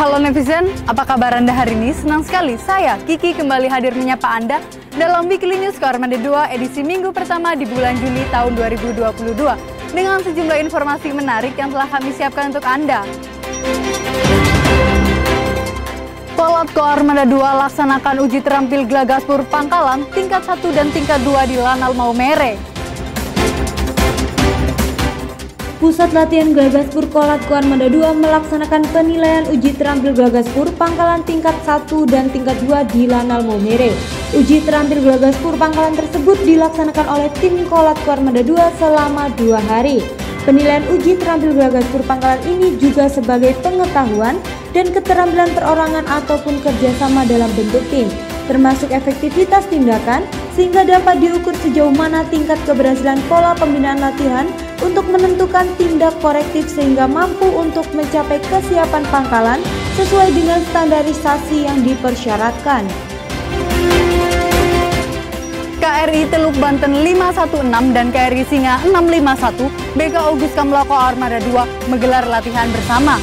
Halo netizen, apa kabar Anda hari ini? Senang sekali saya, Kiki, kembali hadir menyapa Anda dalam Weekly News Koarmada 2 edisi minggu pertama di bulan Juli tahun 2022 dengan sejumlah informasi menarik yang telah kami siapkan untuk Anda. Kolot Koarmada 2 laksanakan uji terampil Glagaspur Pangkalan tingkat 1 dan tingkat 2 di Lanal Maumere. Pusat Latihan Glagaspur Kolot Koarmada 2 melaksanakan penilaian uji terampil Glagaspur Pangkalan tingkat 1 dan tingkat 2 di Lanal Maumere. Uji terampil Glagaspur Pangkalan tersebut dilaksanakan oleh tim Kolot Koarmada 2 selama 2 hari. Penilaian uji terampil Glagaspur Pangkalan ini juga sebagai pengetahuan dan keterampilan perorangan ataupun kerjasama dalam bentuk tim, termasuk efektivitas tindakan, sehingga dapat diukur sejauh mana tingkat keberhasilan pola pembinaan latihan untuk menentukan tindak korektif sehingga mampu untuk mencapai kesiapan pangkalan sesuai dengan standarisasi yang dipersyaratkan. KRI Teluk Banten 516 dan KRI Singa 651 BKO Guskamla Koarmada 2 menggelar latihan bersama.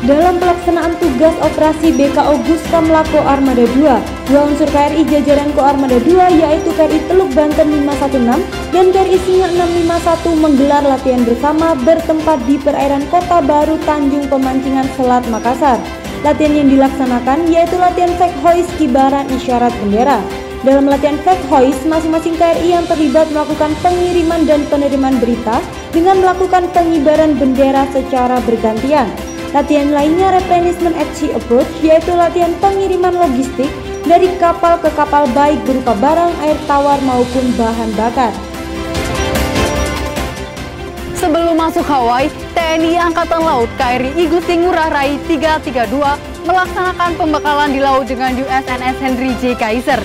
Dalam pelaksanaan tugas operasi BKO Guskamla Koarmada 2, dua unsur KRI jajaran Koarmada 2 yaitu KRI Teluk Banten 516 dan KRI Singa 651 menggelar latihan bersama bertempat di perairan Kota Baru Tanjung Pemancingan Selat Makassar. Latihan yang dilaksanakan yaitu latihan flag hoist kibaran isyarat bendera. Dalam latihan flag hoist, masing-masing KRI yang terlibat melakukan pengiriman dan penerimaan berita dengan melakukan pengibaran bendera secara bergantian. Latihan lainnya replenishment at sea approach, yaitu latihan pengiriman logistik dari kapal ke kapal baik berupa barang, air tawar maupun bahan bakar. Sebelum masuk Hawaii, TNI Angkatan Laut KRI Igusti Ngurah Rai 332 melaksanakan pembekalan di laut dengan USNS Henry J. Kaiser.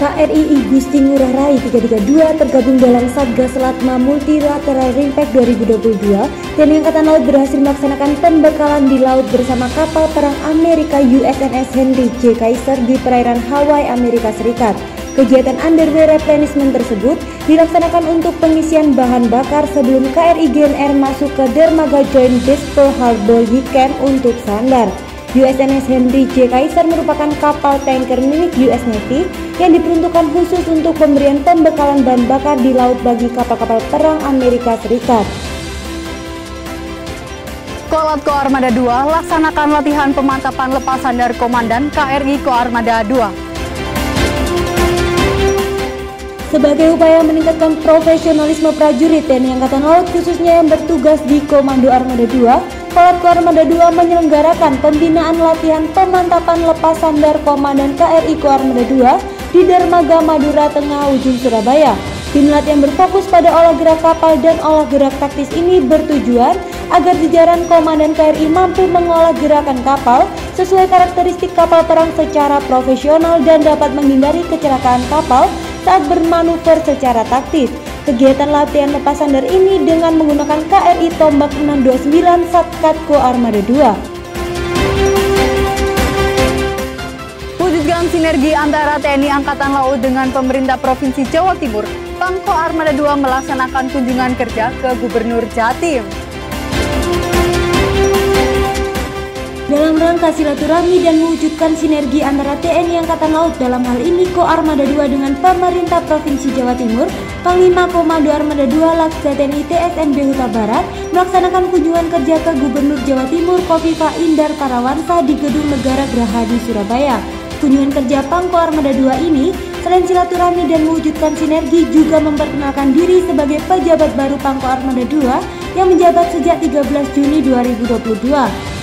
KRI Igusti Ngurah Rai 332 tergabung dalam Satgas Latma Multilateral Rimpak 2022 dan Angkatan Laut berhasil melaksanakan pembekalan di laut bersama kapal perang Amerika USNS Henry J. Kaiser di perairan Hawaii, Amerika Serikat. Kegiatan underway replenishment tersebut dilaksanakan untuk pengisian bahan bakar sebelum KRI GNR masuk ke dermaga Joint Base Pearl Harbor Weekend untuk sandar. USNS Henry J. Kaiser merupakan kapal tanker milik US Navy yang diperuntukkan khusus untuk pemberian pembekalan bahan bakar di laut bagi kapal-kapal perang Amerika Serikat. Kolot Koarmada 2 laksanakan latihan pemantapan lepas sandar Komandan KRI Koarmada 2. Sebagai upaya meningkatkan profesionalisme prajurit TNI Angkatan Laut khususnya yang bertugas di Komando Armada 2, Kolot Koarmada 2 menyelenggarakan pembinaan latihan pemantapan lepas sandar Komandan KRI Koarmada 2 di Dermaga Madura Tengah Ujung Surabaya. Tim latihan berfokus pada olah gerak kapal dan olah gerak taktis ini bertujuan agar jajaran Komandan KRI mampu mengolah gerakan kapal sesuai karakteristik kapal perang secara profesional dan dapat menghindari kecelakaan kapal saat bermanuver secara taktis. Kegiatan latihan lepas sandar ini dengan menggunakan KRI Tombak 629 Satkat Koarmada 2. Wujudkan sinergi antara TNI Angkatan Laut dengan pemerintah Provinsi Jawa Timur, Pangko Armada 2 melaksanakan kunjungan kerja ke Gubernur Jatim. Dalam rangka silaturahmi dan mewujudkan sinergi antara TNI Angkatan Laut dalam hal ini Koarmada 2 dengan pemerintah Provinsi Jawa Timur, Panglima Komando Armada 2 Laksda TNI TSNB Huta Barat melaksanakan kunjungan kerja ke Gubernur Jawa Timur Kofifa Indar Parawansa di Gedung Negara Geraha di Surabaya. Kunjungan kerja Pangko Armada 2 ini selain silaturahmi dan mewujudkan sinergi juga memperkenalkan diri sebagai pejabat baru Pangko Armada 2 yang menjabat sejak 13 Juni 2022.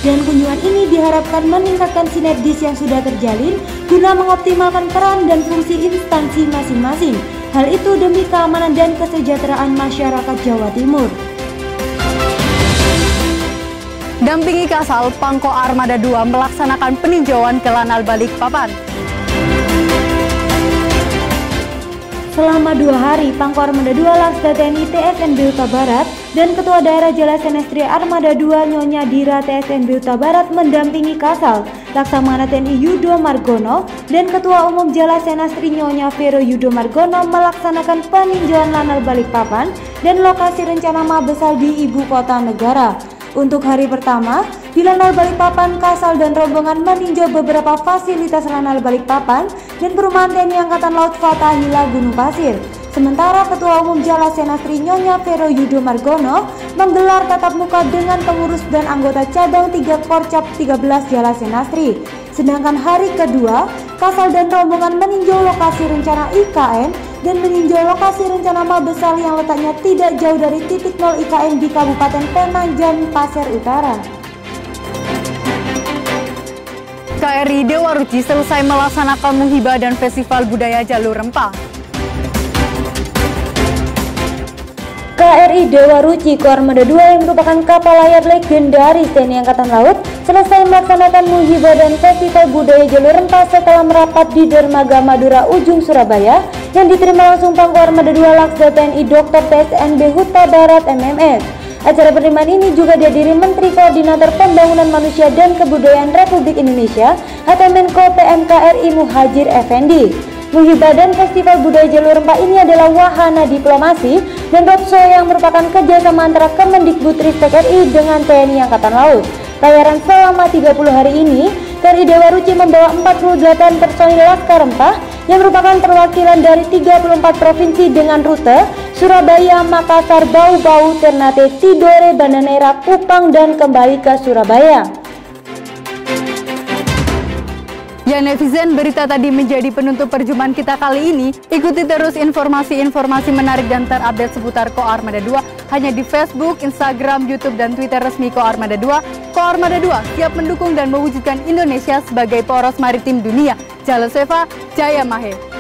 Dan kunjungan ini diharapkan meningkatkan sinergis yang sudah terjalin guna mengoptimalkan peran dan fungsi instansi masing-masing. Hal itu demi keamanan dan kesejahteraan masyarakat Jawa Timur. Dampingi Kasal, Pangko Armada 2 melaksanakan peninjauan ke Lanal Balikpapan. Selama 2 hari, Pangko Armada 2 Laksda TNI TSNB Huta Barat dan Ketua Daerah Jala Senestri Armada 2 Nyonya Dira TSNB Huta Barat mendampingi Kasal Laksamana TNI Yudo Margono dan Ketua Umum Jala Senestri Nyonya Vero Yudo Margono melaksanakan peninjauan Lanal Balikpapan dan lokasi rencana Mabesal di Ibu Kota Negara. Untuk hari pertama, di Lanal Balikpapan, Kasal dan rombongan meninjau beberapa fasilitas Lanal Balikpapan dan Perumahan TNI Angkatan Laut Fathahillah Gunung Pasir. Sementara Ketua Umum Jala Senestri Nyonya Vero Yudo Margono menggelar tatap muka dengan pengurus dan anggota cabang 3 Korcap 13 Jala Senestri. Sedangkan hari kedua, Kasal dan rombongan meninjau lokasi rencana IKN dan meninjau lokasi rencana Mabesal yang letaknya tidak jauh dari titik 0 IKN di Kabupaten Penajam Pasir Utara. KRI Dewa Ruci selesai melaksanakan Muhibah dan Festival Budaya Jalur Rempah. KRI Dewa Ruci Koarmada 2 yang merupakan kapal layar legendaris TNI Angkatan Laut selesai melaksanakan Muhibah dan Festival Budaya Jalur Rempah setelah merapat di Dermaga Madura Ujung Surabaya yang diterima langsung Pangko Armada 2 Laksda TNI Dr. TSNB Huta Barat MMS. Acara penerimaan ini juga dihadiri Menteri Koordinator Pembangunan Manusia dan Kebudayaan Republik Indonesia atau Menko PMK RI Muhajir Effendi. Muhibah dan Festival Budaya Jalur Rempah ini adalah wahana diplomasi dan roadshow yang merupakan kerjasama antara Kemendikbudristek RI dengan TNI Angkatan Laut. Layaran selama 30 hari ini, KRI Dewa Ruci membawa 48 personil Laskar Rempah yang merupakan perwakilan dari 34 provinsi dengan rute Surabaya, Makassar, Bau-Bau, Ternate, Tidore, Banda Neira, Kupang, dan kembali ke Surabaya. Ya netizen, berita tadi menjadi penutup perjumpaan kita kali ini. Ikuti terus informasi-informasi menarik dan terupdate seputar Koarmada 2 hanya di Facebook, Instagram, YouTube, dan Twitter resmi Koarmada 2. Koarmada 2 siap mendukung dan mewujudkan Indonesia sebagai poros maritim dunia. Jala Seva, Jaya Mahe.